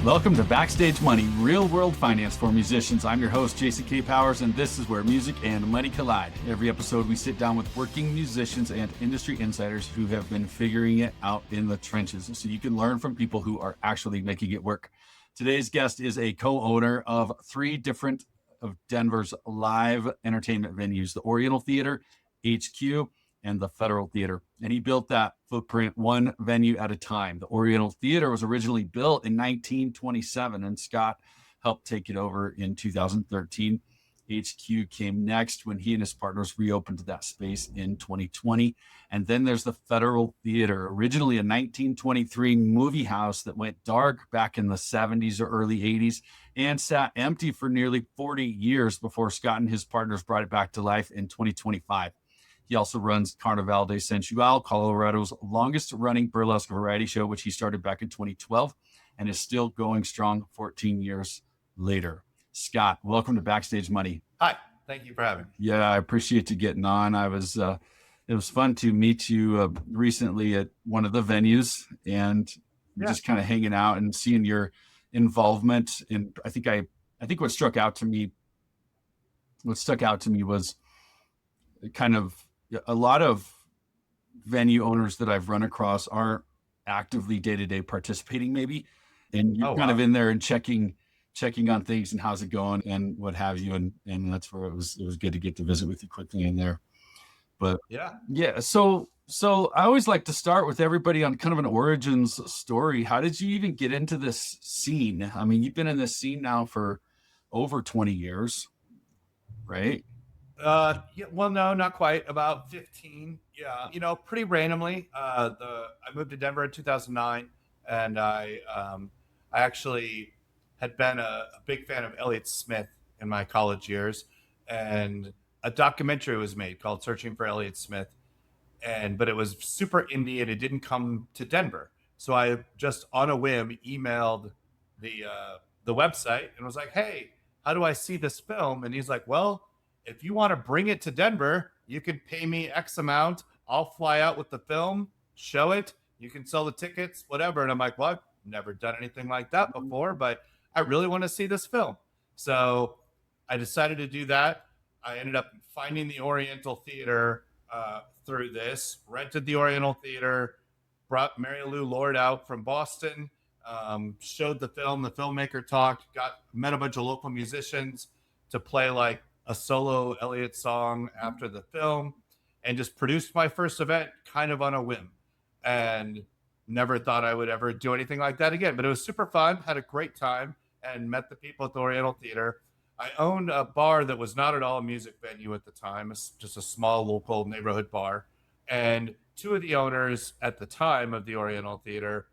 Welcome to Backstage Money, real world finance for musicians. I'm your host, Jason K. Powers, and this is where music and money collide. Every episode, we sit down with working musicians and industry insiders who have been figuring it out in the trenches, so you can learn from people who are actually making it work. Today's guest is a co-owner of three different of Denver's live entertainment venues, the Oriental Theater, HQ, and the Federal Theater. And he built that footprint one venue at a time. The Oriental Theater was originally built in 1927, and Scott helped take it over in 2013. HQ came next when he and his partners reopened that space in 2020. And then there's the Federal Theater, originally a 1923 movie house that went dark back in the 70s or early 80s and sat empty for nearly 40 years before Scott and his partners brought it back to life in 2025. He also runs Carnaval de Sensual, Colorado's longest running burlesque variety show, which he started back in 2012 and is still going strong 14 years later. Scott, welcome to Backstage Money. Hi, thank you for having me. Yeah, I appreciate you getting on. It was fun to meet you recently at one of the venues and just kind of hanging out and seeing your involvement. And I think what stuck out to me was kind of a lot of venue owners that I've run across aren't actively day-to-day participating maybe. And you're kind of in there and checking on things and how's it going and what have you. And that's where it was good to get to visit with you quickly in there. But yeah. So I always like to start with everybody on kind of an origins story. How did you even get into this scene? I mean, you've been in this scene now for over 20 years, right? Well, no, not quite. About 15. Yeah, pretty randomly. I moved to Denver in 2009, and I actually had been a big fan of Elliott Smith in my college years, and a documentary was made called "Searching for Elliott Smith," but it was super indie and it didn't come to Denver. So I just on a whim emailed the website and was like, "Hey, how do I see this film?" And he's like, "Well, if you want to bring it to Denver, you can pay me X amount. I'll fly out with the film, show it. You can sell the tickets, whatever." And I'm like, well, I've never done anything like that before, but I really want to see this film. So I decided to do that. I ended up finding the Oriental Theater through this, rented the Oriental Theater, brought Mary Lou Lord out from Boston, showed the film, the filmmaker talked, met a bunch of local musicians to play like a solo Elliott song after the film, and just produced my first event kind of on a whim, and never thought I would ever do anything like that again. But it was super fun, had a great time, and met the people at the Oriental Theater. I owned a bar that was not at all a music venue at the time. It's just a small local neighborhood bar. And two of the owners at the time of the Oriental Theater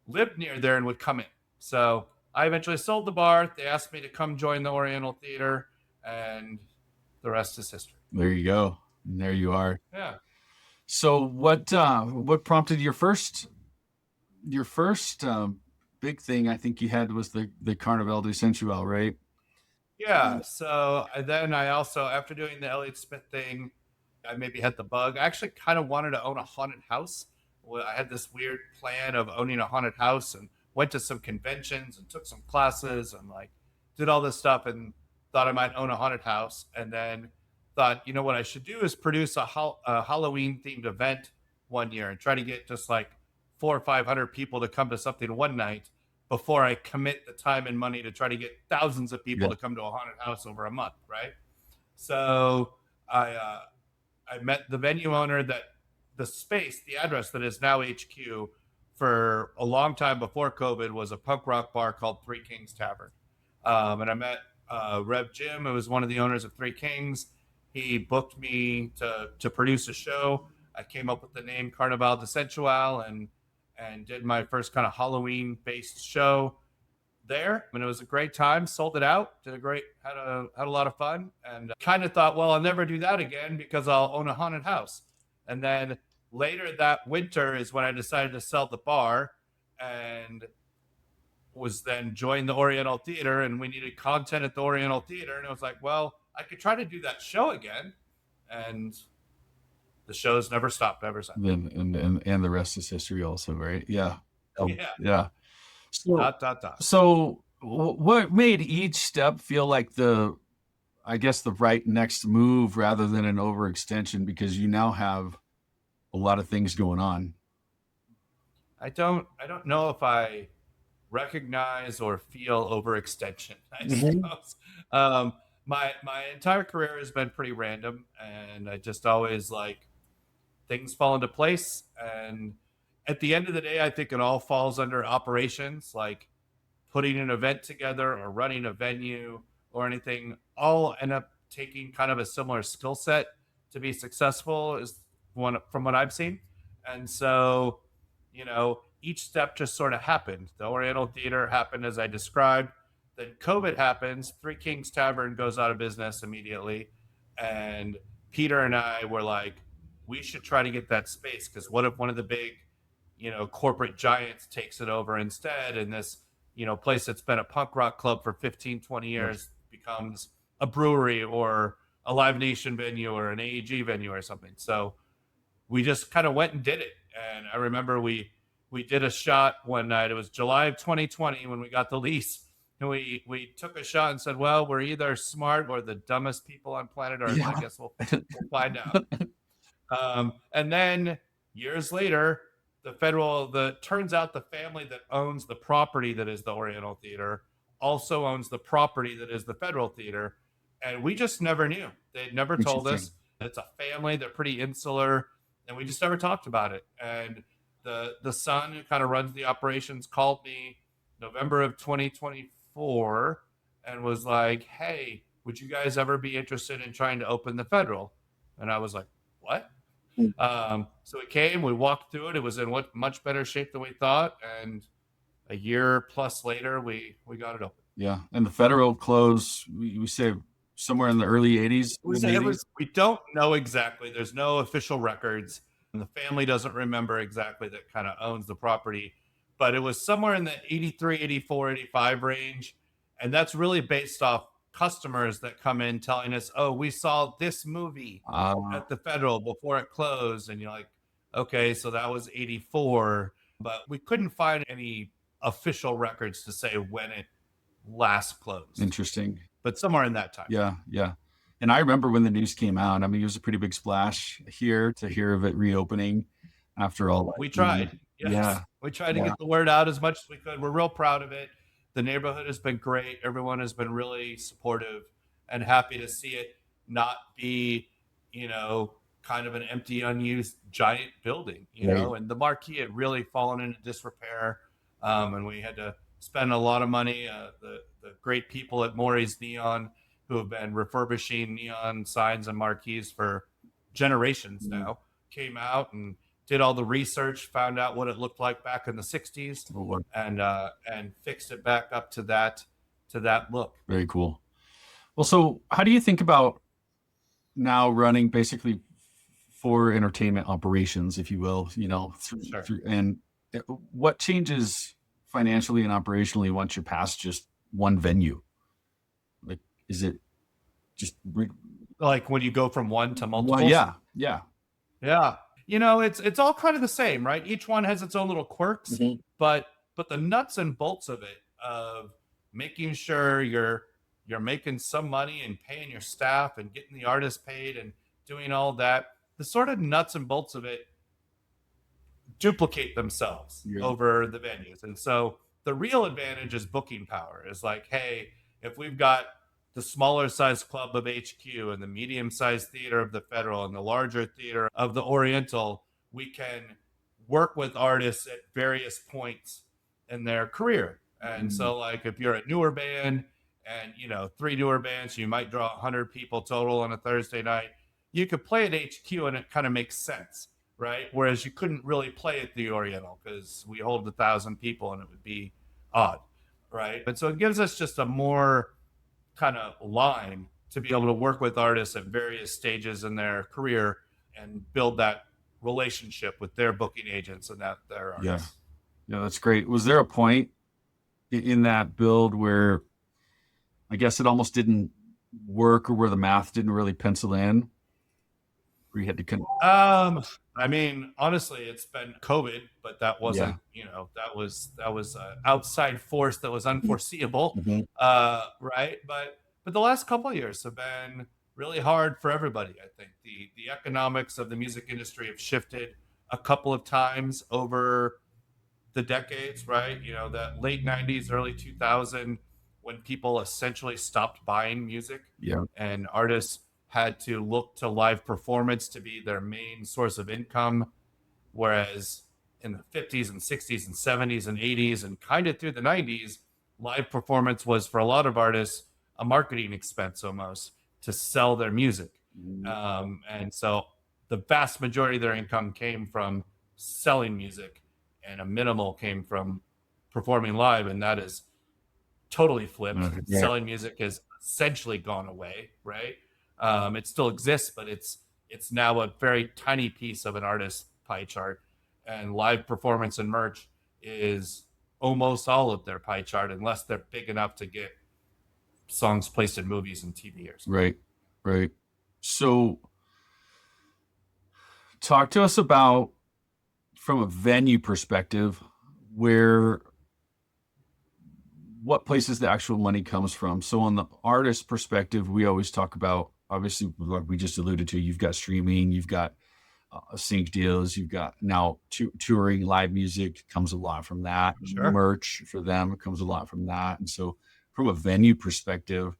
lived near there and would come in. So I eventually sold the bar. They asked me to come join the Oriental Theater, and the rest is history. There you go. And there you are. Yeah. So what prompted your first big thing I think you had was the Carnaval de Sensual, right? Yeah. So then I also, after doing the Elliott Smith thing, I maybe had the bug. I actually kind of wanted to own a haunted house. I had this weird plan of owning a haunted house and went to some conventions and took some classes and like did all this stuff and thought I might own a haunted house, and then thought, what I should do is produce a Halloween themed event one year and try to get just like 400 or 500 people to come to something one night before I commit the time and money to try to get thousands of people to come to a haunted house over a month. Right. So I met the venue owner that the address that is now HQ for a long time before COVID was a punk rock bar called Three Kings Tavern. And I met Rev Jim, who was one of the owners of Three Kings. He booked me to produce a show. I came up with the name Carnaval de Sensual and did my first kind of Halloween-based show there. And it was a great time. Sold it out. Had a lot of fun. And kind of thought, well, I'll never do that again because I'll own a haunted house. And then later that winter is when I decided to sell the bar and was then joined the Oriental Theater, and we needed content at the Oriental Theater. And I was like, well, I could try to do that show again. And the show's never stopped ever since. And the rest is history also, right? Yeah. Yeah. So, Dot dot dot. what made each step feel like I guess, the right next move rather than an overextension because you now have a lot of things going on? I don't know if I recognize or feel overextension, I Hmm. suppose. Um, my entire career has been pretty random, and I just always like things fall into place. And at the end of the day, I think it all falls under operations, like putting an event together or running a venue or anything. All end up taking kind of a similar skill set to be successful, is one from what I've seen. And so, each step just sort of happened. The Oriental Theater happened as I described. Then COVID happens. Three Kings Tavern goes out of business immediately. And Peter and I were like, we should try to get that space, because what if one of the big, corporate giants takes it over instead, and this, place that's been a punk rock club for 15, 20 Yes. years becomes a brewery or a Live Nation venue or an AEG venue or something. So we just kind of went and did it. And I remember we did a shot one night. It was July of 2020 when we got the lease. And we took a shot and said, well, we're either smart or the dumbest people on planet Earth. I Yeah. guess we'll find out. And then years later, turns out the family that owns the property that is the Oriental Theater also owns the property that is the Federal Theater. And we just never knew. They'd never told Interesting. us. It's a family. They're pretty insular, and we just never talked about it. And the son who kind of runs the operations called me November of 2024 and was like, "Hey, would you guys ever be interested in trying to open the Federal?" And I was like, "What?" So it came. We walked through it. It was in much better shape than we thought, and a year plus later, we got it open. Yeah. And the federal close, we say somewhere in the early 80s, It was mid it 80s. was we don't know exactly. There's no official records, and the family doesn't remember exactly, that kind of owns the property, but it was somewhere in the 83, 84, 85 range. And that's really based off customers that come in telling us, "Oh, we saw this movie Uh, at the Federal before it closed." And you're like, "Okay, so that was 84." But we couldn't find any official records to say when it last closed, Interesting. but somewhere in that time frame. Yeah. Yeah. And I remember when the news came out. I mean, it was a pretty big splash here to hear of it reopening after all We that. tried. Yeah. Yes. We tried to Yeah. get the word out as much as we could. We're real proud of it. The neighborhood has been great. Everyone has been really supportive and happy to see it not be, kind of an empty, unused giant building, Right. and the marquee had really fallen into disrepair. And we had to spend a lot of money. The great people at Maury's Neon, who have been refurbishing neon signs and marquees for generations Mm. now, came out and did all the research, found out what it looked like back in the 60s, Oh, wow. and fixed it back up to that look. Very cool. Well, so how do you think about now running basically for entertainment operations, if you will, Sure. and what changes financially and operationally once you're past just one venue? Like, is it just Like when you go from one to well, multiples. yeah, yeah. Yeah. It's all kind of the same, right? Each one has its own little quirks, Mhm. but the nuts and bolts of it, of making sure you're making some money and paying your staff and getting the artists paid and doing all that, the sort of nuts and bolts of it duplicate themselves Yeah. over the venues. And so the real advantage is booking power. Is like, hey, if we've got the smaller size club of HQ and the medium sized theater of the Federal and the larger theater of the Oriental, we can work with artists at various points in their career. And Mm. so, like, if you're a newer band and, three newer bands, you might draw 100 people total on a Thursday night. You could play at HQ and it kind of makes sense, right? Whereas you couldn't really play at the Oriental because we hold 1,000 people and it would be odd, right? But so it gives us just a more kind of line to be able to work with artists at various stages in their career and build that relationship with their booking agents and that their Yeah. artists. Yeah, that's great. Was there a point in that build where I guess it almost didn't work or where the math didn't really pencil in? where you had to I mean, honestly, it's been COVID, but that yeah. wasn't, that was an outside force that was unforeseeable, Mhm. right? But the last couple of years have been really hard for everybody. I think the economics of the music industry have shifted a couple of times over the decades, right? That late 90s, early 2000, when people essentially stopped buying music Yeah. and artists had to look to live performance to be their main source of income. Whereas in the 50s and 60s and 70s and 80s and kind of through the 90s, live performance was for a lot of artists a marketing expense almost to sell their music. Mhm. And so the vast majority of their income came from selling music, and a minimal came from performing live. And that is totally flipped. Yeah. Selling music has essentially gone away, right? It still exists, but it's now a very tiny piece of an artist's pie chart, and live performance and merch is almost all of their pie chart, unless they're big enough to get songs placed in movies and TV or something. Right. Right. So talk to us about, from a venue perspective, where what places the actual money comes from. So on the artist perspective, we always talk about, obviously, like we just alluded to, you've got streaming, you've got sync deals, you've got now touring, live music comes a lot from that. Sure. Merch for them comes a lot from that. And so from a venue perspective,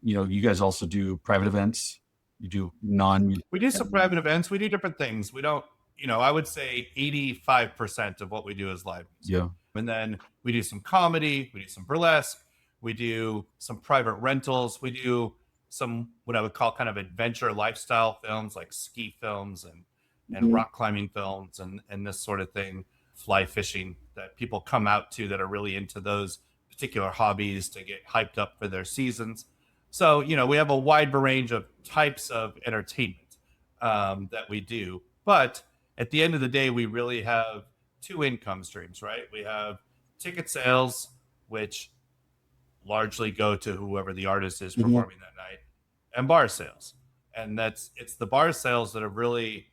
you guys also do private events. You do non. We do some private events. We do different things. We don't, I would say 85% of what we do is live music. Yeah. And then we do some comedy, we do some burlesque, we do some private rentals, we do some what I would call kind of adventure lifestyle films like ski films and Mhm. rock climbing films and this sort of thing, fly fishing that people come out to that are really into those particular hobbies to get hyped up for their seasons. So, we have a wide range of types of entertainment that we do. But at the end of the day, we really have two income streams, right? We have ticket sales, which largely go to whoever the artist is Mhm. performing that night, and bar sales. And it's the bar sales that have really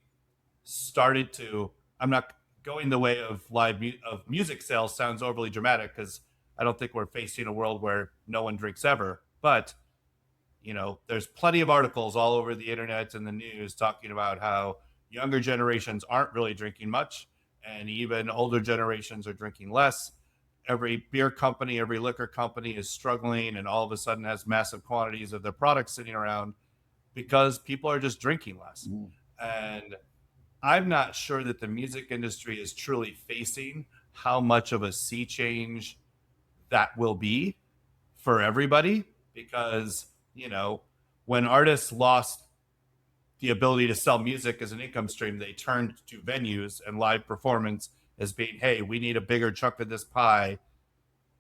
started to. I'm not going the way of of music sales. Sounds overly dramatic because I don't think we're facing a world where no one drinks ever. But there's plenty of articles all over the internet and the news talking about how younger generations aren't really drinking much, and even older generations are drinking less. Every beer company, every liquor company is struggling and all of a sudden has massive quantities of their products sitting around because people are just drinking less. Mhm. And I'm not sure that the music industry is truly facing how much of a sea change that will be for everybody because, when artists lost the ability to sell music as an income stream, they turned to venues and live performance as being, hey, we need a bigger chunk of this pie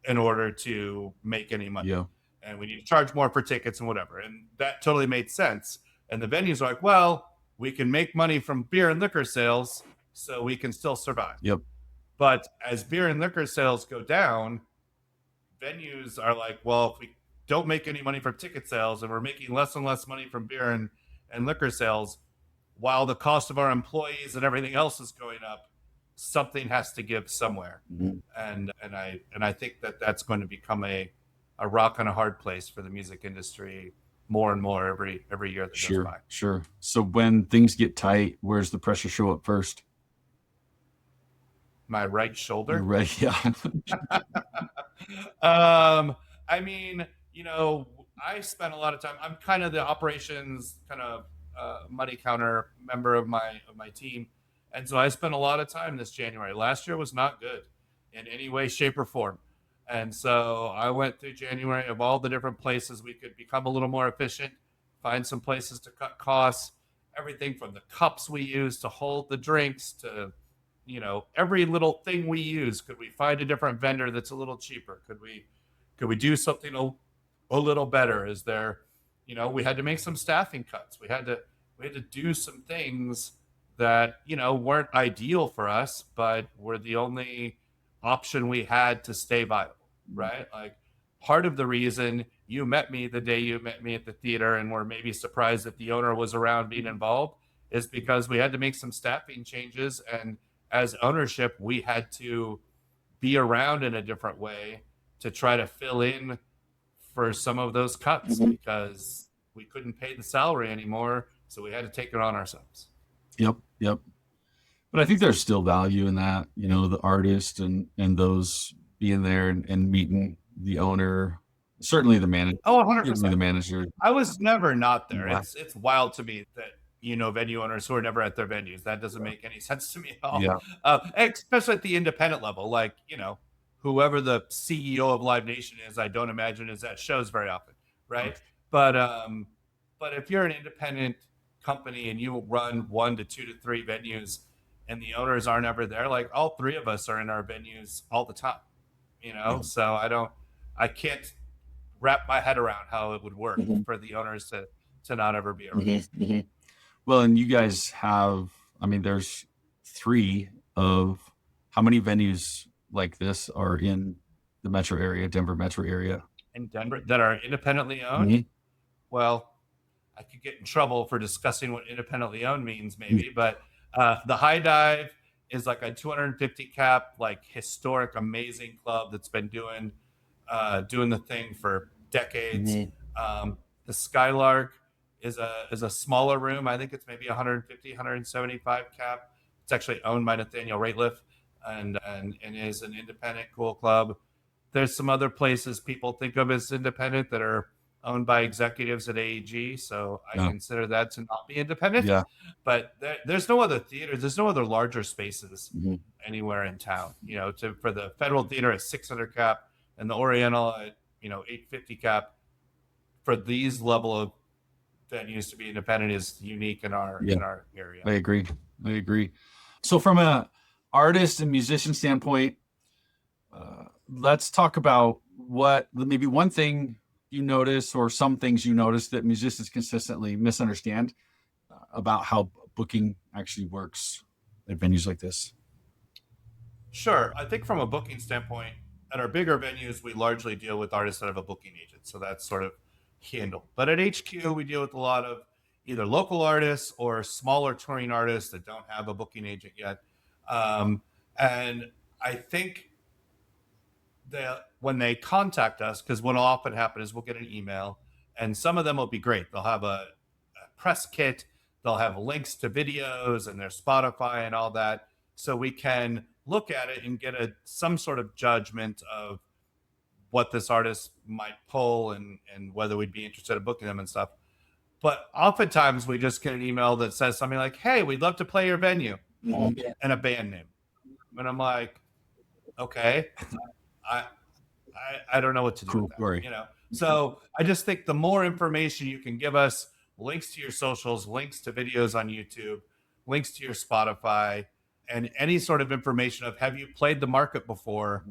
in order to make any money. Yeah. And we need to charge more for tickets and whatever. And that totally made sense. And the venues are like, well, we can make money from beer and liquor sales, so we can still survive. Yep. But as beer and liquor sales go down, venues are like, well, if we don't make any money from ticket sales and we're making less and less money from beer and liquor sales, while the cost of our employees and everything else is going up, something has to give somewhere. Mhm. And I think that that's going to become a rock and a hard place for the music industry more and more every year that goes by. Sure. So when things get tight, where's the pressure show up first? My right You're shoulder. right. Yeah. I mean, I spent a lot of time. I'm kind of the operations kind of money counter member of my team, and so I spent a lot of time this January. Last year was not good in any way, shape, or form, and so I went through January of all the different places we could become a little more efficient, find some places to cut costs, everything from the cups we use to hold the drinks to every little thing we use. Could we find a different vendor that's a little cheaper? Could we do something a little better? Is there, we had to make some staffing cuts. We had to do some things that weren't ideal for us, but were the only option we had to stay viable, right? Like, part of the reason you met me the day you met me at the theater and were maybe surprised that the owner was around being involved is because we had to make some staffing changes, and as ownership, we had to be around in a different way to try to fill in for some of those cuts because we couldn't pay the salary anymore, so we had to take it on ourselves. Yep, yep. But I think there's still value in that, the artist and those being there and meeting the owner, certainly the manager, Oh, certainly 100%. the manager. I was never not there. Yeah. It's wild to me that venue owners who are never at their venues. That doesn't make any sense to me at all. Yeah. Especially at the independent level, like whoever the CEO of Live Nation is, I don't imagine is at shows very often, right? But if you're an independent company and you run 1 to 2 to 3 venues, and the owners aren't ever there, like all 3 of us are in our venues all the time, So I can't wrap my head around how it would work for the owners to not ever be around. Well, and you guys have, there's 3 of how many venues like this are in the metro area, Denver metro area? In Denver that are independently owned? Well, I could get in trouble for discussing what independently owned means, maybe, but the High Dive is like a 250 cap, like historic, amazing club that's been doing the thing for decades. The Skylark is a smaller room. I think it's maybe 150, 175 cap. It's actually owned by Nathaniel Rateliff and is an independent cool club. There's some other places people think of as independent that are owned by executives at AEG, so I consider that to not be independent. Yeah. But there's no other theaters, there's no other larger spaces anywhere in town. For the Federal Theater at 600 cap and the Oriental at 850 cap, for these level of venues to be independent is unique in our area. I agree. So from a artist and musician standpoint, let's talk about what maybe one thing you notice or some things you notice that musicians consistently misunderstand about how booking actually works at venues like this. Sure. I think from a booking standpoint, at our bigger venues, we largely deal with artists that have a booking agent. So that's sort of handled. But at HQ, we deal with a lot of either local artists or smaller touring artists that don't have a booking agent yet. And I think that when they contact us, because what will often happen is we'll get an email, and some of them will be great. They'll have a press kit, they'll have links to videos and their Spotify and all that, so we can look at it and get some sort of judgment of what this artist might pull and whether we'd be interested in booking them and stuff. But oftentimes we just get an email that says something like, "Hey, we'd love to play your venue," and a band name. And I'm like, okay, I don't know what to do with that. So I just think the more information you can give us, links to your socials, links to videos on YouTube, links to your Spotify, and any sort of information of, have you played the market before,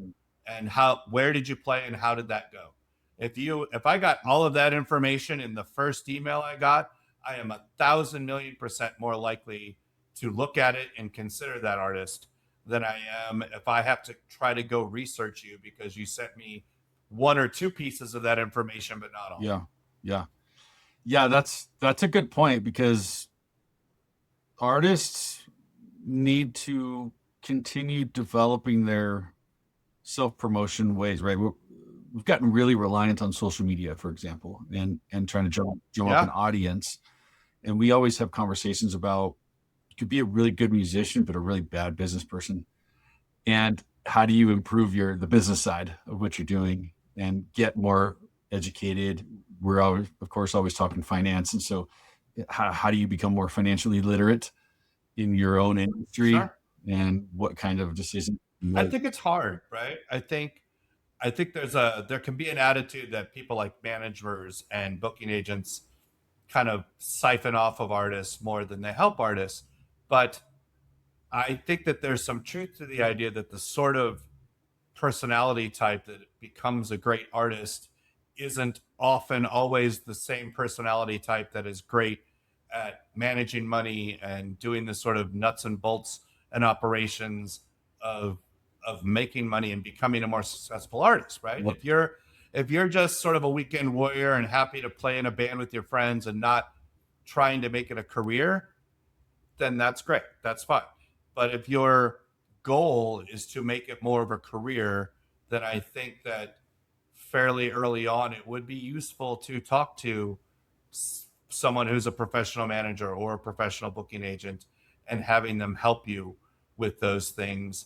and where did you play and how did that go? If I got all of that information in the first email I got, I am 1,000,000,000% more likely to look at it and consider that artist than I am if I have to try to go research you because you sent me 1 or 2 pieces of that information, but not all. Yeah. That's a good point, because artists need to continue developing their self-promotion ways, right? We've gotten really reliant on social media, for example, and trying to drum up an audience. And we always have conversations about, you could be a really good musician, but a really bad business person. And how do you improve the business side of what you're doing and get more educated? We're always, of course, always talking finance. And so how do you become more financially literate in your own industry? Sure. And what kind of decision? I think it's hard, right? I think there can be an attitude that people like managers and booking agents kind of siphon off of artists more than they help artists. But I think that there's some truth to the idea that the sort of personality type that becomes a great artist isn't often always the same personality type that is great at managing money and doing the sort of nuts and bolts and operations of making money and becoming a more successful artist, right? What? If you're just sort of a weekend warrior and happy to play in a band with your friends and not trying to make it a career, then that's great. That's fine. But if your goal is to make it more of a career, then I think that fairly early on it would be useful to talk to someone who's a professional manager or a professional booking agent and having them help you with those things,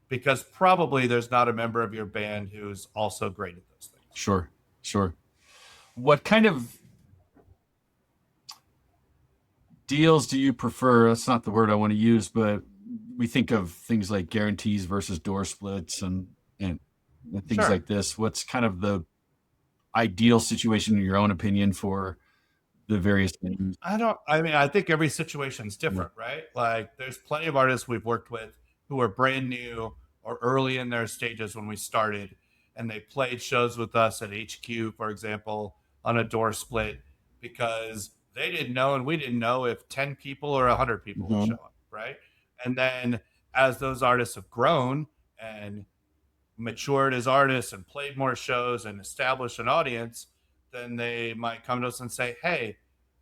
because probably there's not a member of your band who's also great at those things. Sure, sure. What kind of deals do you prefer? That's not the word I want to use, but we think of things like guarantees versus door splits and things Sure. like this. What's kind of the ideal situation in your own opinion for the various venues? I mean, I think every situation's Yeah. different, right? Like, there's plenty of artists we've worked with who are brand new or early in their stages when we started, and they played shows with us at HQ, for example, on a door split because they didn't know and we didn't know if 10 people or 100 people would show Mm-hmm. up, right? And then as those artists have grown and matured as artists and played more shows and established an audience, then they might come to us and say, hey,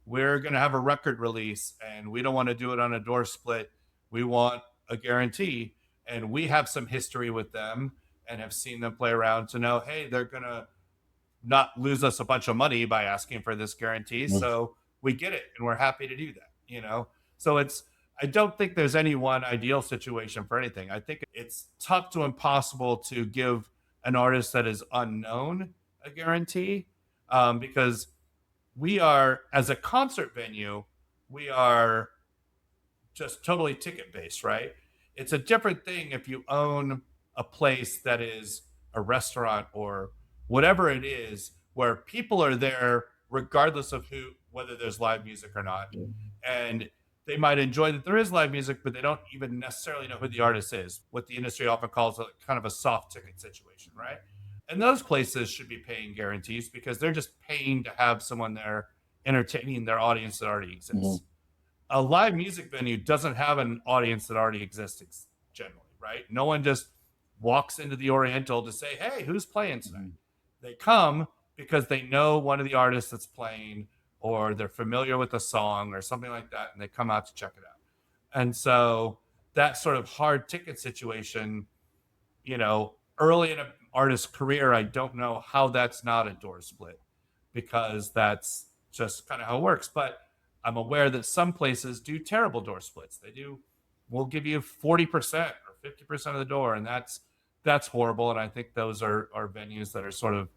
we're going to have a record release and we don't want to do it on a door split. We want a guarantee. And we have some history with them and have seen them play around to know, hey, they're going to not lose us a bunch of money by asking for this guarantee. So we get it and we're happy to do that, you know? So I don't think there's any one ideal situation for anything. I think it's tough to impossible to give an artist that is unknown a guarantee, because we are, as a concert venue, we are just totally ticket based, right? It's a different thing if you own a place that is a restaurant or whatever it is, where people are there regardless of whether there's live music or not. And they might enjoy that there is live music, but they don't even necessarily know who the artist is, what the industry often calls a kind of a soft ticket situation, right? And those places should be paying guarantees because they're just paying to have someone there entertaining their audience that already exists. Mm-hmm. A live music venue doesn't have an audience that already exists generally, right? No one just walks into the Oriental to say, hey, who's playing tonight? Mm-hmm. They come because they know one of the artists that's playing or they're familiar with a song or something like that, and they come out to check it out. And so that sort of hard ticket situation, early in an artist's career, I don't know how that's not a door split because that's just kind of how it works. But I'm aware that some places do terrible door splits. We'll give you 40% or 50% of the door, and that's horrible. And I think those are venues that are sort of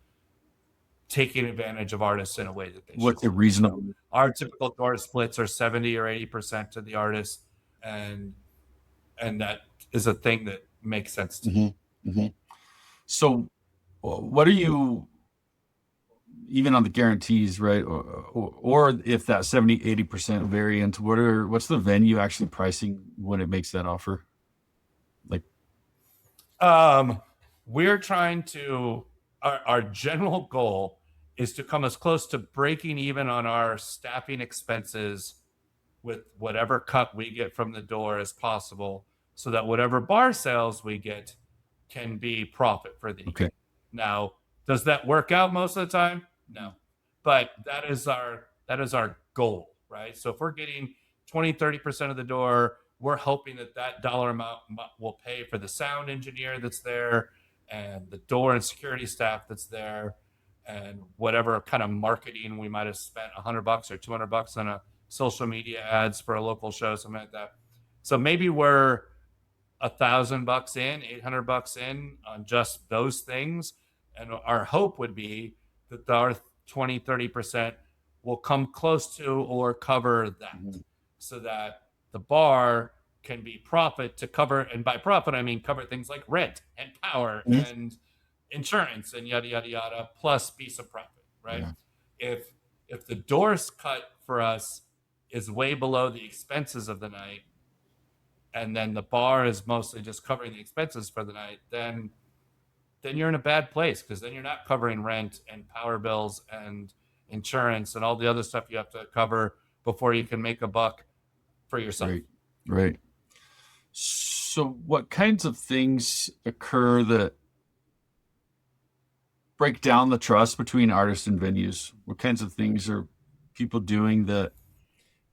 taking advantage of artists in a way that they What's should. a reasonable? So our typical door splits are 70 or 80% to the artist, and that is a thing that makes sense to me. Mm-hmm. Mm-hmm. So, what are you, even on the guarantees, right? Or if that 70-80% variant, what's the venue actually pricing when it makes that offer? Like, we're trying to, our general goal is to come as close to breaking even on our staffing expenses with whatever cut we get from the door as possible, so that whatever bar sales we get can be profit for the okay. evening. Now, does that work out most of the time? No. But that is our goal, right? So if we're getting 20-30% of the door, we're hoping that dollar amount will pay for the sound engineer that's there and the door and security staff that's there and whatever kind of marketing we might have spent $100 or $200 on a social media ads for a local show, something like that. So maybe we're $1,000 in, $800 in on just those things. And our hope would be that our 20-30% will come close to or cover that, so that the bar can be profit to cover. And by profit, I mean cover things like rent and power and insurance and yada, yada, yada, plus piece of profit, right? Yeah. If the doors cut for us is way below the expenses of the night, and then the bar is mostly just covering the expenses for the night, then you're in a bad place, because then you're not covering rent and power bills and insurance and all the other stuff you have to cover before you can make a buck for yourself. Right. So what kinds of things occur that break down the trust between artists and venues? What kinds of things are people doing that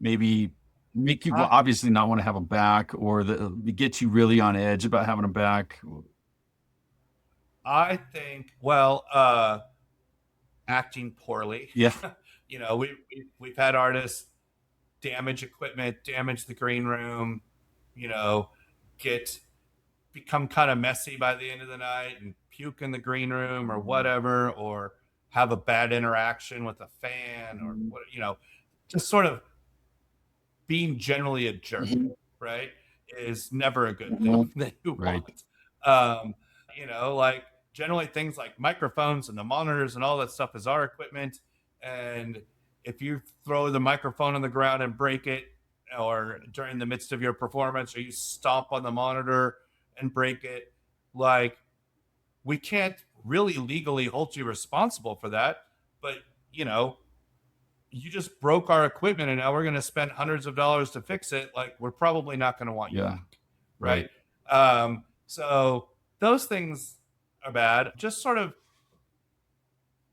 maybe make you I, obviously not want to have them back, or get you really on edge about having them back? I think, well, acting poorly. Yeah. We've had artists damage equipment, damage the green room, you know, get become kind of messy by the end of the night and puke in the green room or whatever, or have a bad interaction with a fan or what, just sort of being generally a jerk, Mhm. right, is never a good thing Mhm. that you Right. want. Um, like generally things like microphones and the monitors and all that stuff is our equipment. And if you throw the microphone on the ground and break it, or during the midst of your performance, or you stomp on the monitor and break it, like we can't really legally hold you responsible for that. But, you know, you just broke our equipment and now we're going to spend hundreds of dollars to fix it. Like, we're probably not going to want you Yeah. back. Right. Right. So those things are bad. Just sort of,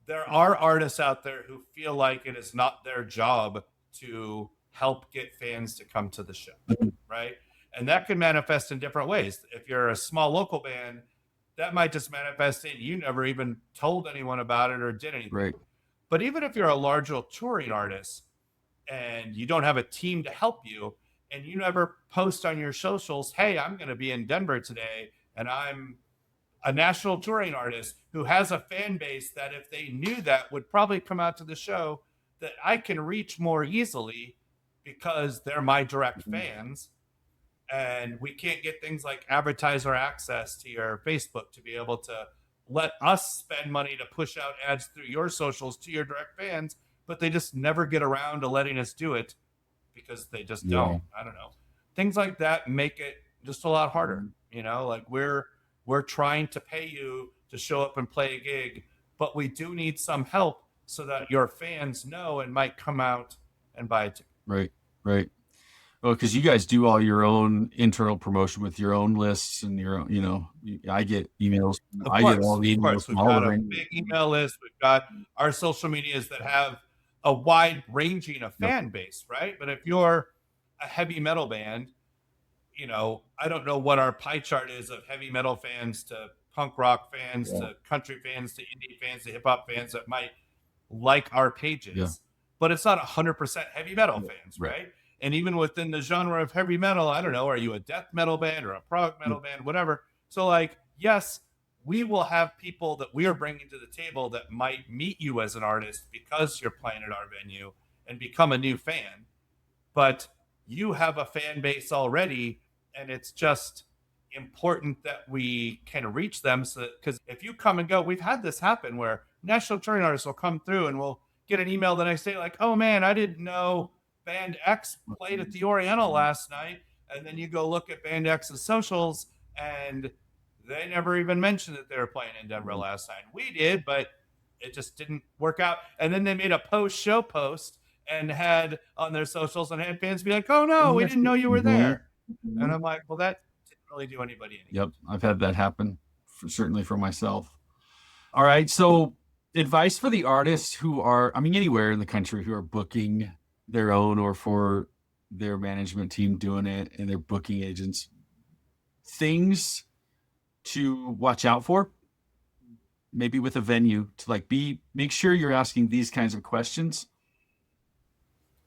there are artists out there who feel like it is not their job to help get fans to come to the show. Right. And that can manifest in different ways. If you're a small local band, that might just manifest in you never even told anyone about it or did anything. Right. But even if you're a larger touring artist, and you don't have a team to help you, and you never post on your socials, hey, I'm going to be in Denver today and I'm a national touring artist who has a fan base that if they knew that would probably come out to the show, that I can reach more easily because they're my direct fans. And we can't get things like advertiser access to your Facebook to be able to let us spend money to push out ads through your socials to your direct fans, but they just never get around to letting us do it because they just Yeah. don't. I don't know. Things like that make it just a lot harder. Like we're trying to pay you to show up and play a gig, but we do need some help so that your fans know and might come out and buy a ticket. Right. Right. Well, because you guys do all your own internal promotion with your own lists and your own, I get emails. I get all the Of emails course, from we've all the got a ring. big email list. We've got our social medias that have a wide ranging of Yep. fan base, right? But if you're a heavy metal band, I don't know what our pie chart is of heavy metal fans to punk rock fans Yeah. to country fans to indie fans to hip hop fans that might like our Yeah. pages, but it's not 100% heavy metal fans, Right. right? And even within the genre of heavy metal, I don't know, are you a death metal band or a prog Yep. metal band, whatever? So, like, yes, we will have people that we are bringing to the table that might meet you as an artist because you're playing at our venue and become a new fan, but you have a fan base already, and it's just important that we can reach them. So because if you come and go, we've had this happen where national touring artists will come through and we'll get an email the next day like, oh man, I didn't know band X played at the Oriental last night. And then you go look at band X's socials and they never even mentioned that they were playing in Denver last night. We did, but it just didn't work out. And then they made a post-show post and had on their socials and had fans be like, oh no, we didn't know you were Mhm. there. And I'm like, well, that didn't really do anybody any Yep. I've had that happen, certainly for myself. All right. So, advice for the artists who are, I mean, anywhere in the country who are booking their own or for their management team doing it and their booking agents, things to watch out for, maybe with a venue to make sure you're asking these kinds of questions.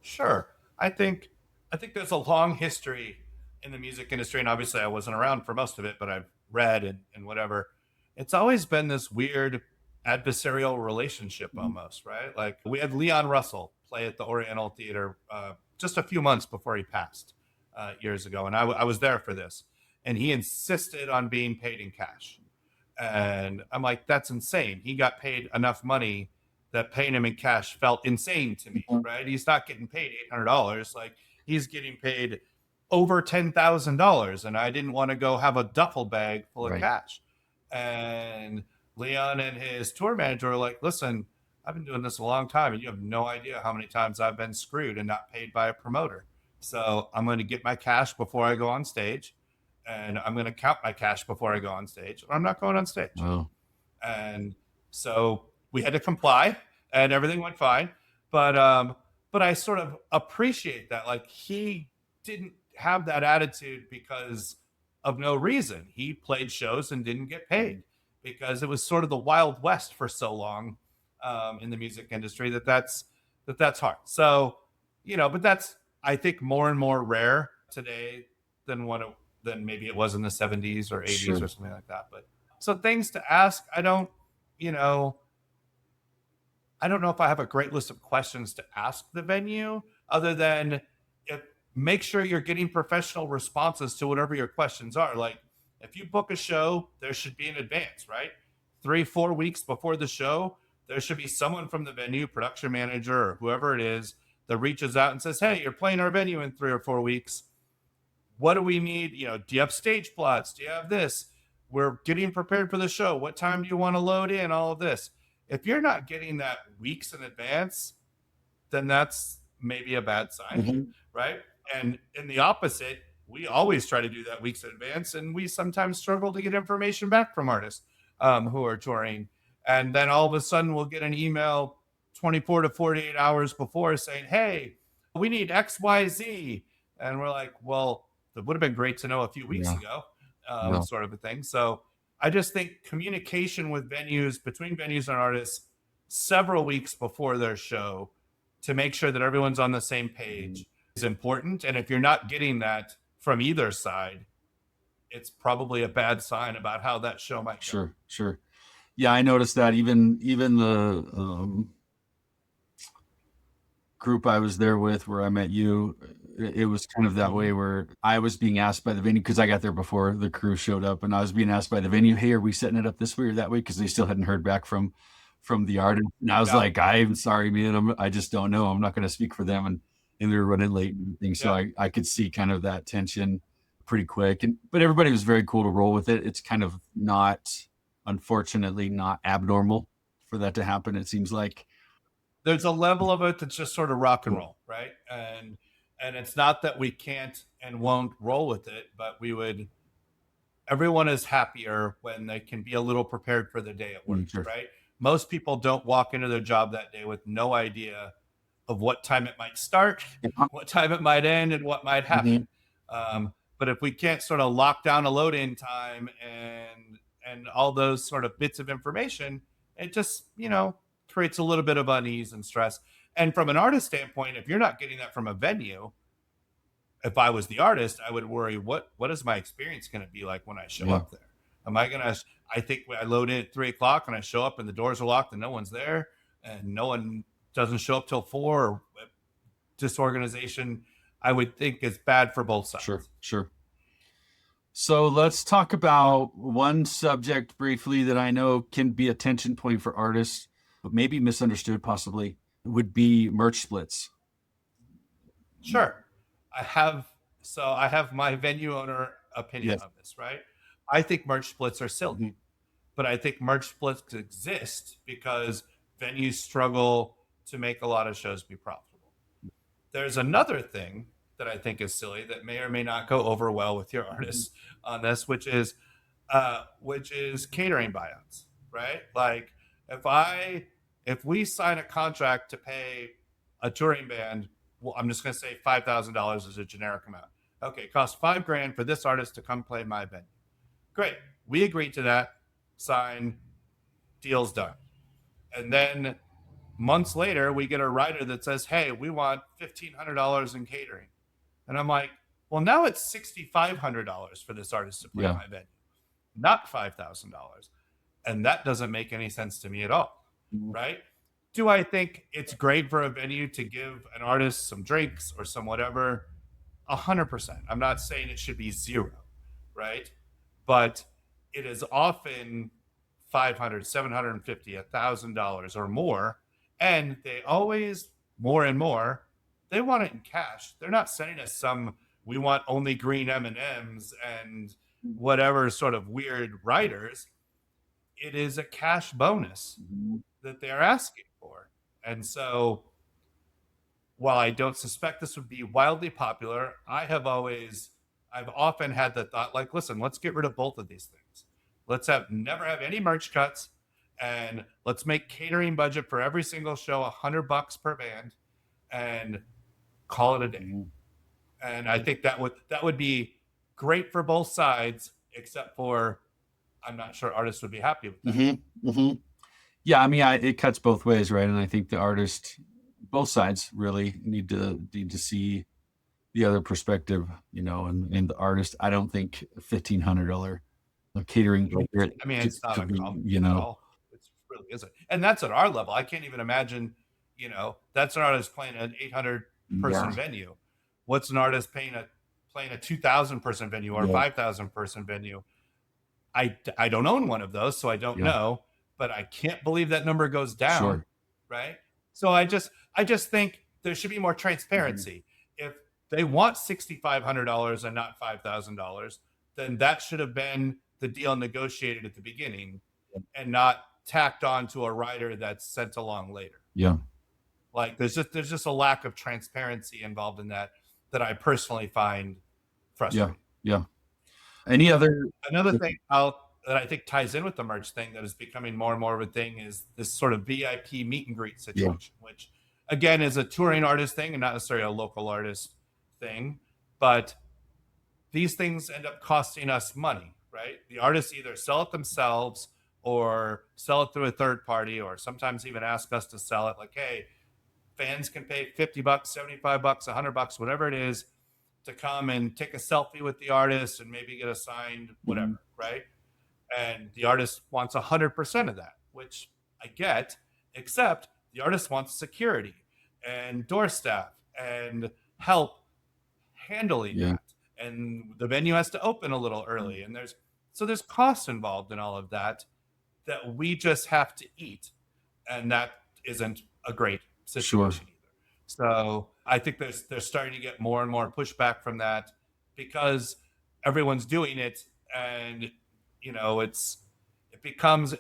Sure. I think there's a long history in the music industry, and obviously I wasn't around for most of it, but I've read and whatever. It's always been this weird adversarial relationship almost, right? Like we had Leon Russell play at the Oriental Theater just a few months before he passed years ago, and I was there for this, and he insisted on being paid in cash. And I'm like, that's insane. He got paid enough money that paying him in cash felt insane to me, right? He's not getting paid $800. Like he's getting paid over $10,000. And I didn't want to go have a duffel bag full of Right. cash. And Leon and his tour manager were like, listen, I've been doing this a long time and you have no idea how many times I've been screwed and not paid by a promoter. So I'm going to get my cash before I go on stage, and I'm going to count my cash before I go on stage, or I'm not going on stage. Wow. And so we had to comply, and everything went fine. But I sort of appreciate that. Like he didn't have that attitude because of no reason. He played shows and didn't get paid because it was sort of the Wild West for so long in the music industry that's hard. So, but that's, I think, more and more rare today than than maybe it was in the 70s or 80s Sure. or something like that. But so things to ask, you know, I don't know if I have a great list of questions to ask the venue other than if, make sure you're getting professional responses to whatever your questions are. Like if you book a show, there should be an advance, right? 3-4 weeks before the show, there should be someone from the venue, production manager or whoever it is, that reaches out and says, "Hey, you're playing our venue in 3 or 4 weeks. What do we need? Do you have stage plots? Do you have this? We're getting prepared for the show. What time do you want to load in? All of this." If you're not getting that weeks in advance, then that's maybe a bad sign, Mm-hmm. right? And in the opposite, we always try to do that weeks in advance, and we sometimes struggle to get information back from artists who are touring. And then all of a sudden, we'll get an email 24 to 48 hours before saying, "Hey, we need XYZ." And we're like, "Well, that would have been great to know a few weeks Yeah. ago," Yeah. sort of a thing. So I just think communication with venues, between venues and artists, several weeks before their show to make sure that everyone's on the same page is important. And if you're not getting that from either side, it's probably a bad sign about how that show might go. Sure. Sure. Yeah, I noticed that even the group I was there with where I met you, it was kind of that way where I was being asked by the venue because I got there before the crew showed up, and I was being asked by the venue, "Hey, are we setting it up this way or that way?" Because they still hadn't heard back from the artist, and I was Yeah. like, "I'm sorry, man, I just don't know. I'm not going to speak for them," and we were running late and things, so Yeah. I could see kind of that tension pretty quick, but everybody was very cool to roll with it. It's kind of not, unfortunately, not abnormal for that to happen. It seems like. There's a level of it that's just sort of rock and roll, right? And it's not that we can't and won't roll with it, but everyone is happier when they can be a little prepared for the day at work, Sure. right? Most people don't walk into their job that day with no idea of what time it might start, what time it might end, and what might happen. But if we can't sort of lock down a load in time and all those sort of bits of information, it just creates a little bit of unease and stress. And from an artist standpoint, if you're not getting that from a venue, if I was the artist, I would worry, what is my experience going to be like when I show up there? Am I going to, I think I load in at 3 o'clock and I show up and the doors are locked and no one's there and no one doesn't show up till 4, or disorganization, I would think is bad for both sides. Sure. So let's talk about one subject briefly that I know can be a tension point for artists, but maybe misunderstood possibly, would be merch splits. Sure. I have my venue owner opinion on this, right? I think merch splits are silly, but I think merch splits exist because venues struggle to make a lot of shows be profitable. There's another thing that I think is silly that may or may not go over well with your artists on this, which is catering buyouts, right? Like if we sign a contract to pay a touring band, well, I'm just going to say $5,000 is a generic amount. Okay, it costs $5,000 for this artist to come play my venue. Great, we agreed to that. Sign, deal's done. And then months later, we get a writer that says, "Hey, we want $1,500 in catering," and I'm like, "Well, now it's $6,500 for this artist to play my venue, not $5,000," and that doesn't make any sense to me at all, right? Do I think it's great for a venue to give an artist some drinks or some whatever? 100%. I'm not saying it should be zero, right? But it is often $500, $750, $1,000 or more, and they always more and more. They want it in cash. They're not sending us some. We want only green M&Ms and whatever sort of weird writers. It is a cash bonus that they're asking for. And so while I don't suspect this would be wildly popular, I've often had the thought, like, listen, let's get rid of both of these things. Let's never have any merch cuts, and let's make catering budget for every single show $100 per band and call it a day. And I think that would be great for both sides, except for I'm not sure artists would be happy with that. Mm-hmm. Mm-hmm. Yeah, I mean, it cuts both ways, right? And I think the artist, both sides, really need to see the other perspective, and the artist. I don't think $1,500 catering budget I mean, it's not should be, uncommon at all. It really isn't, and that's at our level. I can't even imagine. That's an artist playing an 800 yeah, person venue. What's an artist playing a 2,000 person venue or a yeah, 5,000 person venue? I don't own one of those, so I don't yeah, know. But I can't believe that number goes down, sure. right? So I just think there should be more Mhm. transparency. If they want $6,500 and not $5,000, then that should have been the deal negotiated at the beginning, and not tacked on to a rider that's sent along later. Yeah, Like there's just a lack of transparency involved in that I personally find yeah, frustrating. yeah. Any other? Another thing that I think ties in with the merch thing that is becoming more and more of a thing is this sort of VIP meet and greet Yeah, situation, which again is a touring artist thing and not necessarily a local artist thing. But these things end up costing us money, right? The artists either sell it themselves or sell it through a third party, or sometimes even ask us to sell it. Like, hey, fans can pay $50, $75, $100, whatever it is, to come and take a selfie with the artist and maybe get a signed whatever, mhm, right? And the artist wants 100% of that, which I get, except the artist wants security and door staff and help handling yeah, that. And the venue has to open a little early. And there's costs involved in all of that we just have to eat. And that isn't a great sure, situation either. So I think there's starting to get more and more pushback from that because everyone's doing it, and it becomes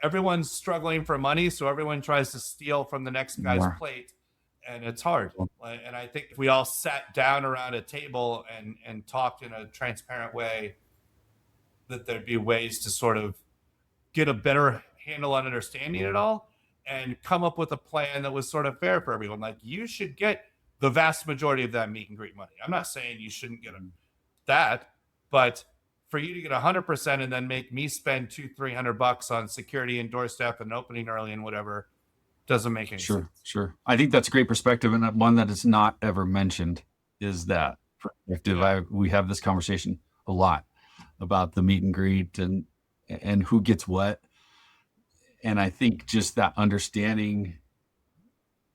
everyone's struggling for money, so everyone tries to steal from the next guy's yeah, plate, and it's hard. And I think if we all sat down around a table and talked in a transparent way, that there'd be ways to sort of get a better handle on understanding it all and come up with a plan that was sort of fair for everyone. Like, you should get the vast majority of that meet and greet money. I'm not saying you shouldn't get that, but for you to get 100% and then make me spend $200-300 on security and door staff and opening early and whatever doesn't make any sure, sense. sure. I think that's a great perspective, and one that is not ever mentioned is that perspective. Yeah. We have this conversation a lot about the meet and greet and who gets what, and I think just that understanding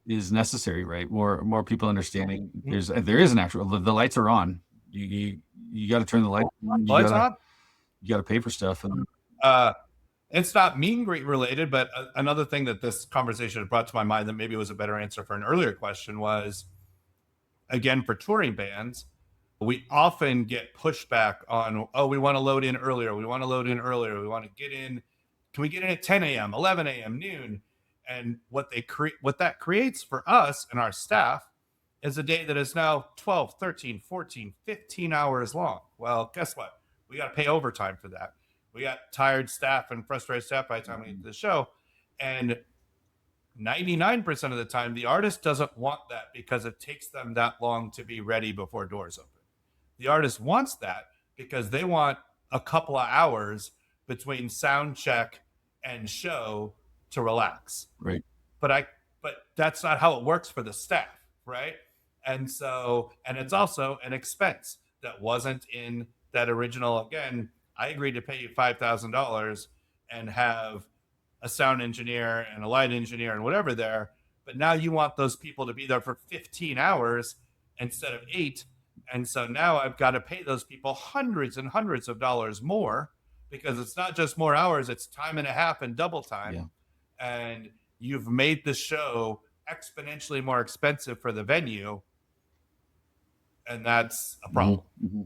is necessary, right? More people understanding. There is an actual the lights are on. You got to turn the lights on. Well, it's not. You got to pay for stuff. And Uh, it's not meet and greet related, but another thing that this conversation brought to my mind that maybe was a better answer for an earlier question was, again, for touring bands, we often get pushback on, oh, we want to load in earlier. We want to load in earlier. We want to get in. Can we get in at 10 a.m., 11 a.m., noon? And what that creates for us and our staff is a day that is now 12, 13, 14, 15 hours long. Well, guess what? We got to pay overtime for that. We got tired staff and frustrated staff by the time we get to the show. And 99% of the time, the artist doesn't want that because it takes them that long to be ready before doors open. The artist wants that because they want a couple of hours between sound check and show to relax. right, But that's not how it works for the staff, right? And it's also an expense that wasn't in that original. Again, I agreed to pay you $5,000 and have a sound engineer and a light engineer and whatever there, but now you want those people to be there for 15 hours instead of 8. And so now I've got to pay those people hundreds and hundreds of dollars more, because it's not just more hours, it's time and a half and double time. yeah. And you've made the show exponentially more expensive for the venue, and that's a problem. Mm-hmm.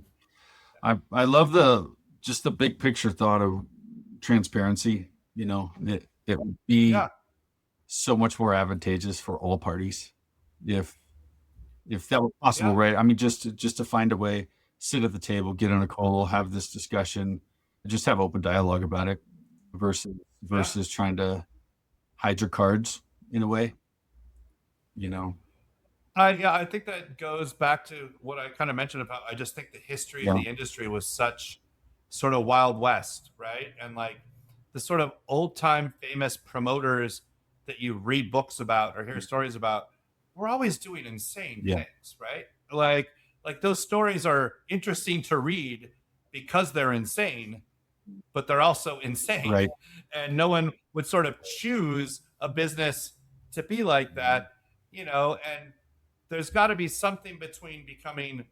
I love the big picture thought of transparency. It would be Yeah. so much more advantageous for all parties if that were possible, Yeah. right? I mean, just to find a way, sit at the table, get on a call, have this discussion, just have open dialogue about it, versus Yeah. trying to hide your cards in a way, you know. I think that goes back to what I kind of mentioned about. I just think the history of Yeah. the industry was such sort of Wild West, right? And like the sort of old time famous promoters that you read books about or hear stories about, were always doing insane Yeah. things, right? Like those stories are interesting to read because they're insane, but they're also insane. Right. And no one would sort of choose a business to be like that, and there's got to be something between becoming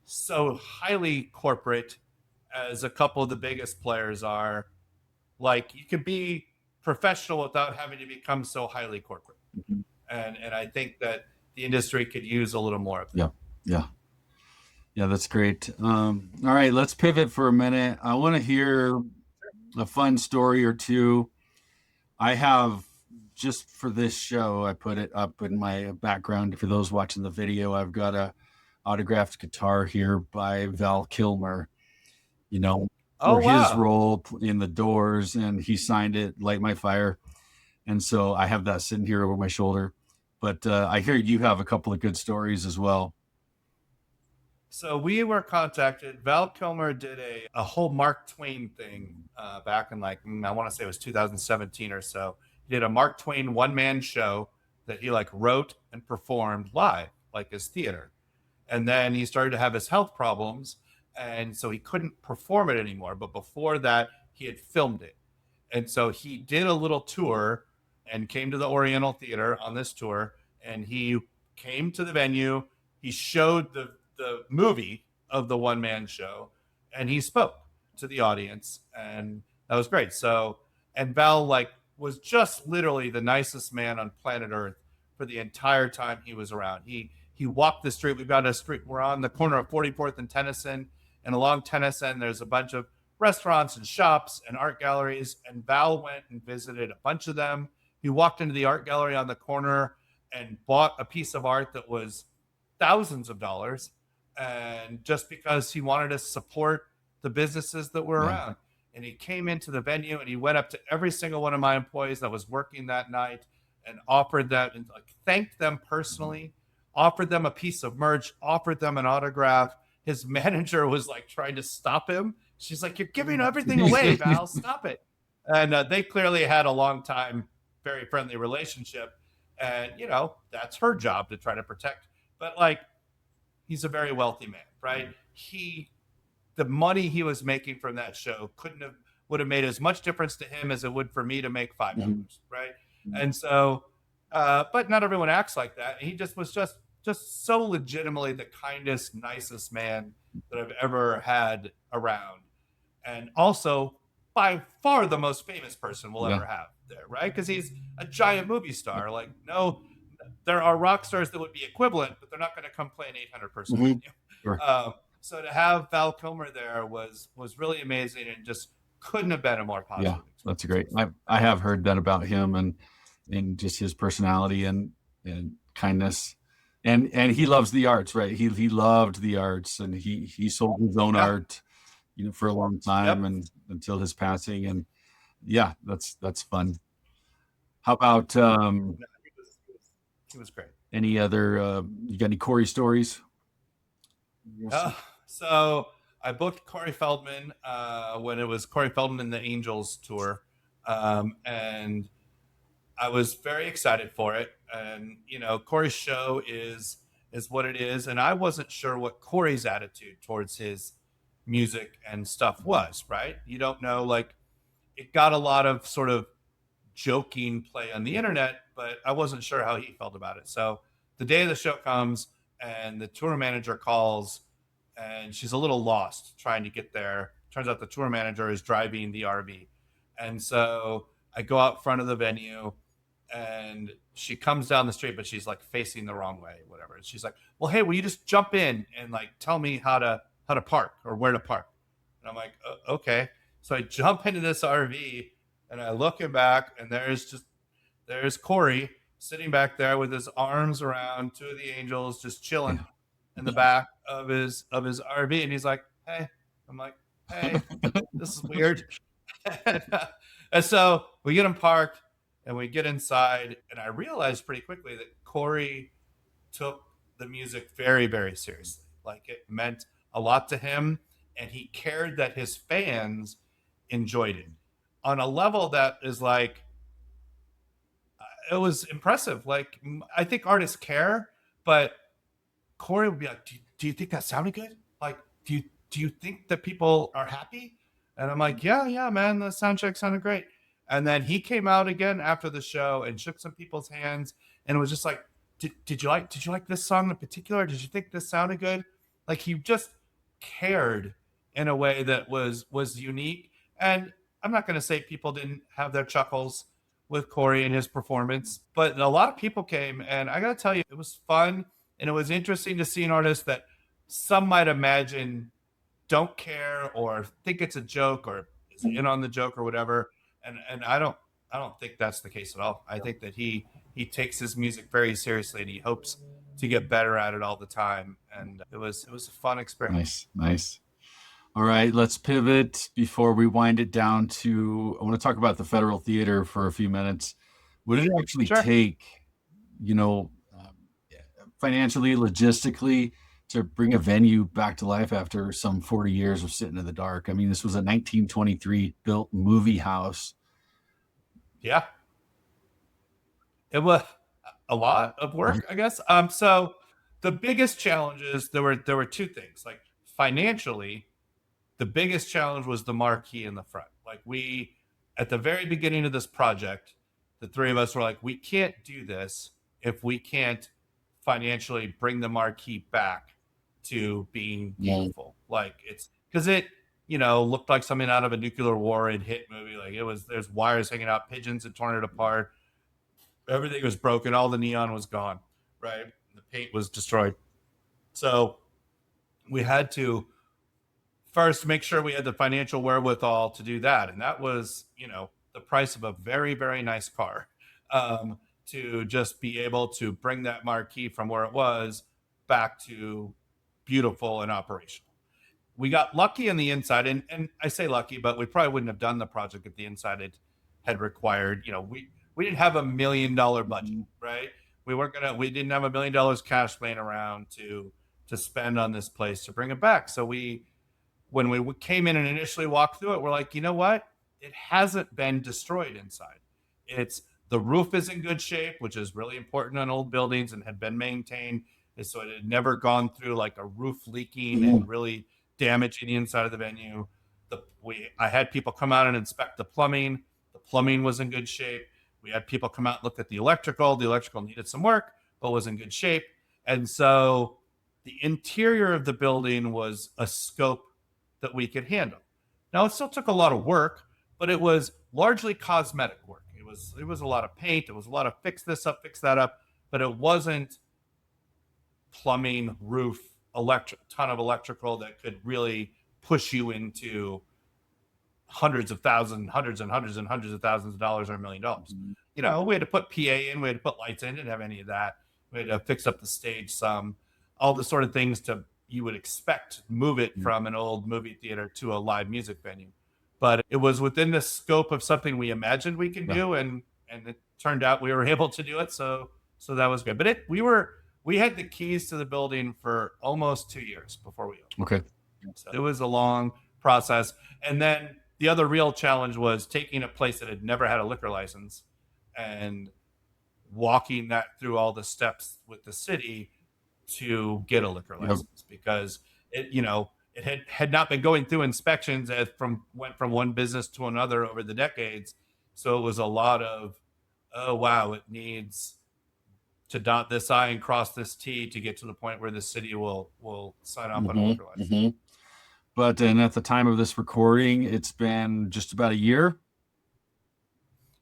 so highly corporate as a couple of the biggest players are. Like you can be professional without having to become so highly corporate. Mhm. And I think that the industry could use a little more of that. Yeah. Yeah. Yeah, that's great. All right, let's pivot for a minute. I want to hear a fun story or two. I have, just for this show, I put it up in my background for those watching the video. I've got a autographed guitar here by Val Kilmer, Oh for his wow. role in The Doors, and he signed it, Light My Fire. And so I have that sitting here over my shoulder. But I hear you have a couple of good stories as well. So we were contacted. Val Kilmer did a whole Mark Twain thing back in I want to say it was 2017 or so. He did a Mark Twain one man show that he like wrote and performed live, like his theater. And then he started to have his health problems, and so he couldn't perform it anymore. But before that, he had filmed it. And so he did a little tour and came to the Oriental Theater on this tour. And he came to the venue. He showed the movie of the one man show, and he spoke to the audience, and that was great. So, and Val was just literally the nicest man on planet Earth for the entire time he was around. He walked the street. We've got a street. We're on the corner of 44th and Tennyson, and along Tennyson, there's a bunch of restaurants and shops and art galleries. And Val went and visited a bunch of them. He walked into the art gallery on the corner and bought a piece of art that was thousands of dollars. And just because he wanted to support the businesses that were Yeah. around. And he came into the venue and he went up to every single one of my employees that was working that night and offered that and thanked them personally, offered them a piece of merch, offered them an autograph. His manager was trying to stop him. She's like, "You're giving everything away, Val. Stop it." And they clearly had a long time, very friendly relationship. And, that's her job to try to protect. But he's a very wealthy man, right? The money he was making from that show would have made as much difference to him as it would for me to make $5, right? And so, but not everyone acts like that. He just was just so legitimately the kindest, nicest man that I've ever had around, and also by far the most famous person we'll ever have there, right? Because he's a giant movie star. No, there are rock stars that would be equivalent, but they're not going to come play an 800-person venue. Sure. So to have Val Kilmer there was really amazing, and just couldn't have been a more positive. Yeah, that's great. I have heard that about him, and just his personality and kindness, and he loves the arts, right? He loved the arts, and he sold his own art, for a long time, and until his passing. And yeah, that's fun. How about He was great. any other? You got any Corey stories? So I booked Corey Feldman when it was Corey Feldman and the Angels tour, and I was very excited for it. And Corey's show is what it is, and I wasn't sure what Corey's attitude towards his music and stuff was. Right? You don't know. It got a lot of sort of joking play on the internet, but I wasn't sure how he felt about it. So the day of the show comes, and the tour manager calls, and she's a little lost trying to get there. Turns out the tour manager is driving the RV. And so I go out front of the venue, and she comes down the street, but she's facing the wrong way, whatever. And she's like, "Well, hey, will you just jump in and tell me how to park or where to park?" And I'm like, "Okay." So I jump into this RV, and I look back, and there's Corey sitting back there with his arms around two of the Angels, just chilling in the back of his RV. And he's like, "Hey." I'm like, "Hey, this is weird." And so we get him parked, and we get inside, and I realized pretty quickly that Corey took the music very, very seriously. Like it meant a lot to him, and he cared that his fans enjoyed it on a level that is like, it was impressive. Like, I think artists care, but Corey would be like, do you think that sounded good? Like, do you think that people are happy? And I'm like, yeah, man, the sound check sounded great. And then he came out again after the show and shook some people's hands and was just like, did you like this song in particular? Did you think this sounded good? Like he just cared in a way that was unique. And I'm not going to say people didn't have their chuckles with Corey and his performance, but a lot of people came, and I got to tell you, it was fun and it was interesting to see an artist that some might imagine don't care or think it's a joke or is in on the joke or whatever. And I don't think that's the case at all. I think that he takes his music very seriously and he hopes to get better at it all the time. And it was a fun experience. Nice. All right, let's pivot before we wind it down to. I want to talk about the Federal Theater for a few minutes. What did it actually Sure. take, you know, financially, logistically, to bring a venue back to life after some 40 years of sitting in the dark? I mean, this was a 1923 built movie house. Yeah. It was a lot of work, I guess. So the biggest challenges, there were two things. Like financially, the biggest challenge was the marquee in the front. Like we, at the very beginning of this project, the three of us were like, we can't do this if we can't financially bring the marquee back to being beautiful. Like it's because it, looked like something out of a nuclear war and hit movie. Like there's wires hanging out, pigeons had torn it apart. Everything was broken. All the neon was gone, right? The paint was destroyed. So we had to first make sure we had the financial wherewithal to do that. And that was, the price of a very, very nice car, to just be able to bring that marquee from where it was back to beautiful and operational. We got lucky on the inside, and I say lucky, but we probably wouldn't have done the project if the inside had required, we didn't have $1 million budget, right? We didn't have $1 million cash laying around to spend on this place to bring it back. So when we came in and initially walked through it, we're like, you know what? It hasn't been destroyed inside. The roof is in good shape, which is really important on old buildings and had been maintained. And so it had never gone through like a roof leaking and really damaging the inside of the venue. I had people come out and inspect the plumbing. The plumbing was in good shape. We had people come out and look at the electrical. The electrical needed some work, but was in good shape. And so the interior of the building was a scope that we could handle. Now, it still took a lot of work, but it was largely cosmetic work. It was a lot of paint. It was a lot of fix this up, fix that up, but it wasn't plumbing, roof, ton of electrical that could really push you into hundreds and hundreds of thousands of dollars or $1 million. We had to put PA in, we had to put lights in, didn't have any of that. We had to fix up the stage some, all the sort of things you would expect, move it from an old movie theater to a live music venue. But it was within the scope of something we imagined we could do, and it turned out we were able to do it. So that was good. But we had the keys to the building for almost 2 years before we opened. Okay. So it was a long process. And then the other real challenge was taking a place that had never had a liquor license and walking that through all the steps with the city to get a liquor license, because it had not been going through inspections went from one business to another over the decades. So it was a lot of, oh wow, it needs to dot this I and cross this T to get to the point where the city will sign off on a liquor license. But and at the time of this recording, it's been just about a year.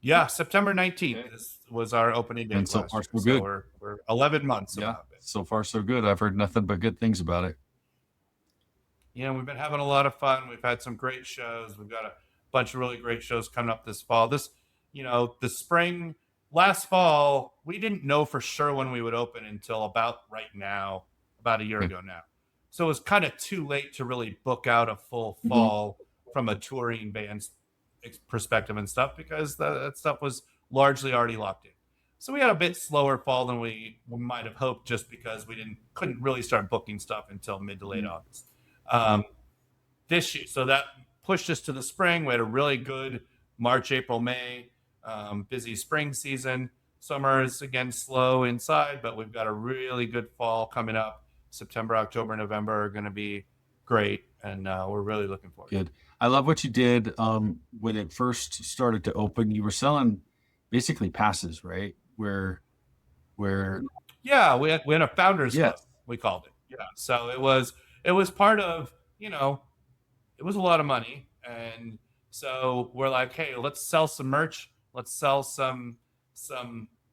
Yeah, September 19th was our opening date. And so far, so good. So we're 11 months. Yeah, so far so good. I've heard nothing but good things about it. We've been having a lot of fun. We've had some great shows. We've got a bunch of really great shows coming up this fall. The spring, last fall, we didn't know for sure when we would open until about right now, about a year ago now. So it was kind of too late to really book out a full fall from a touring band's perspective and stuff, because that stuff was largely already locked in. So we had a bit slower fall than we might have hoped, just because we couldn't really start booking stuff until mid to late August. This year, so that pushed us to the spring. We had a really good March, April, May, busy spring season. Summer is again slow inside, but we've got a really good fall coming up. September, October, November are going to be great, and we're really looking forward. Good. I love what you did when it first started to open. You were selling basically passes, right? Where Yeah, we had a founders club, yes, we called it. Yeah, so it was part of, it was a lot of money, and so we're like, hey, let's sell some merch, let's sell some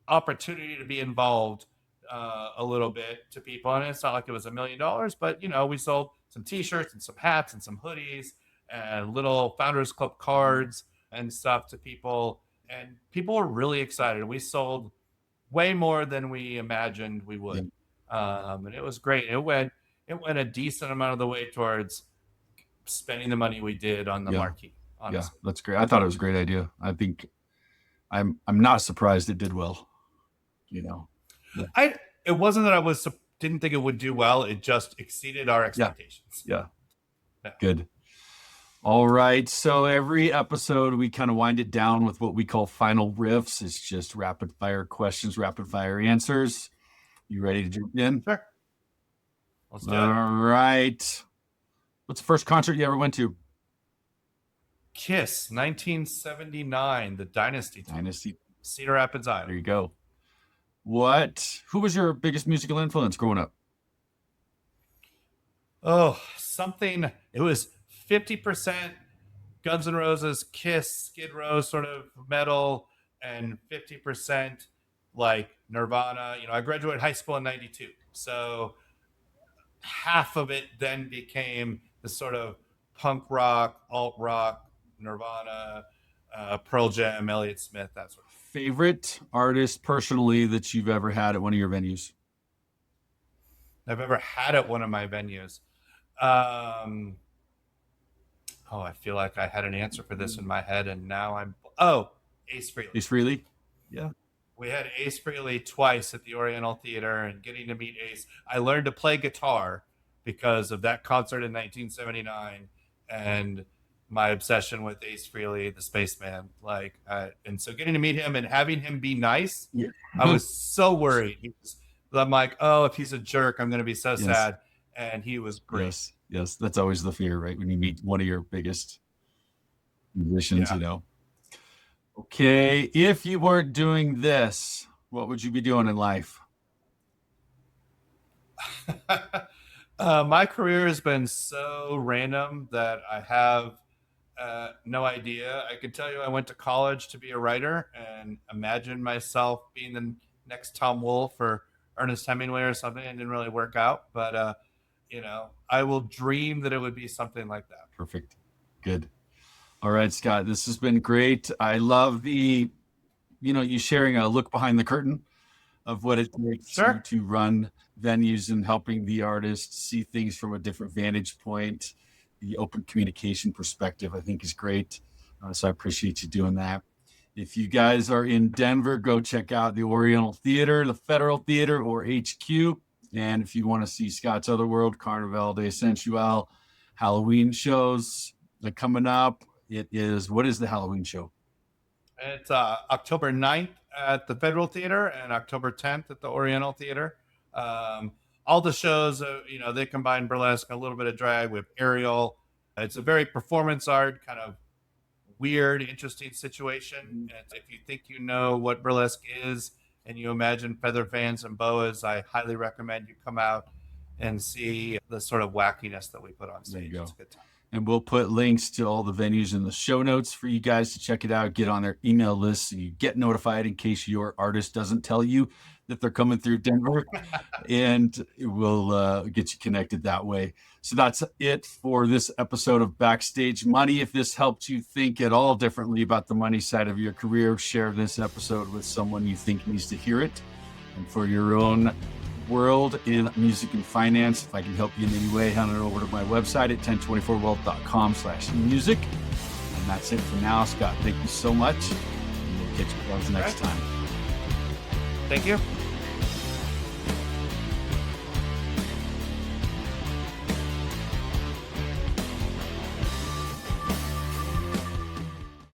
opportunity to be involved a little bit to people. And it's not like it was $1 million, but we sold some t-shirts and some hats and some hoodies and little founders club cards and stuff to people, and people were really excited. We sold way more than we imagined we would. And it was great. It went a decent amount of the way towards spending the money we did on the marquee. Honestly. Yeah, that's great. I thought it was a great idea. I think I'm not surprised it did well. It wasn't that I didn't think it would do well. It just exceeded our expectations. Yeah. Good. All right. So every episode we kind of wind it down with what we call final riffs. It's just rapid fire questions, rapid fire answers. You ready to jump in? Sure. Let's do it. All right. What's the first concert you ever went to? Kiss, 1979, the Dynasty Tour. Cedar Rapids, Iowa. There you go. Who was your biggest musical influence growing up? Oh, it was 50% Guns N' Roses, Kiss, Skid Row sort of metal, and 50% like Nirvana. I graduated high school in 92. So half of it then became the sort of punk rock, alt rock, Nirvana, Pearl Jam, Elliott Smith, that sort of thing. Favorite artist personally that you've ever had at one of your venues? I've ever had at one of my venues. I feel like I had an answer for this in my head, and now Ace Frehley. Ace Frehley? Yeah. We had Ace Frehley twice at the Oriental Theater, and getting to meet Ace, I learned to play guitar because of that concert in 1979, and my obsession with Ace Frehley, the spaceman. And so getting to meet him and having him be nice, I was so worried. I'm like, if he's a jerk, I'm going to be so sad. And he was great. Yes. That's always the fear, right? When you meet one of your biggest musicians, Okay. If you weren't doing this, what would you be doing in life? My career has been so random that I have no idea. I could tell you I went to college to be a writer and imagined myself being the next Tom Wolfe or Ernest Hemingway or something. It didn't really work out, but I will dream that it would be something like that. Perfect. Good. All right, Scott, this has been great. I love you sharing a look behind the curtain of what it takes to run venues and helping the artists see things from a different vantage point. The open communication perspective, I think, is great. So I appreciate you doing that. If you guys are in Denver, go check out the Oriental Theater, the Federal Theater, or HQ. And if you want to see Scott's Otherworld, Carnival de Sensual, Halloween shows coming up, what is the Halloween show? It's October 9th at the Federal Theater and October 10th at the Oriental Theater. All the shows, they combine burlesque, a little bit of drag with aerial. It's a very performance art, kind of weird, interesting situation. And if you think you know what burlesque is and you imagine feather fans and boas, I highly recommend you come out and see the sort of wackiness that we put on stage. There you go. It's a good time. And we'll put links to all the venues in the show notes for you guys to check it out. Get on their email list so you get notified in case your artist doesn't tell you that they're coming through Denver. And we'll get you connected that way. So that's it for this episode of Backstage Money. If this helped you think at all differently about the money side of your career, share this episode with someone you think needs to hear it. And for your own world in music and finance, if I can help you in any way, head on over to my website at 1024wealth.com/music. And that's it for now. Scott, thank you so much. And we'll catch you guys next time. Thank you.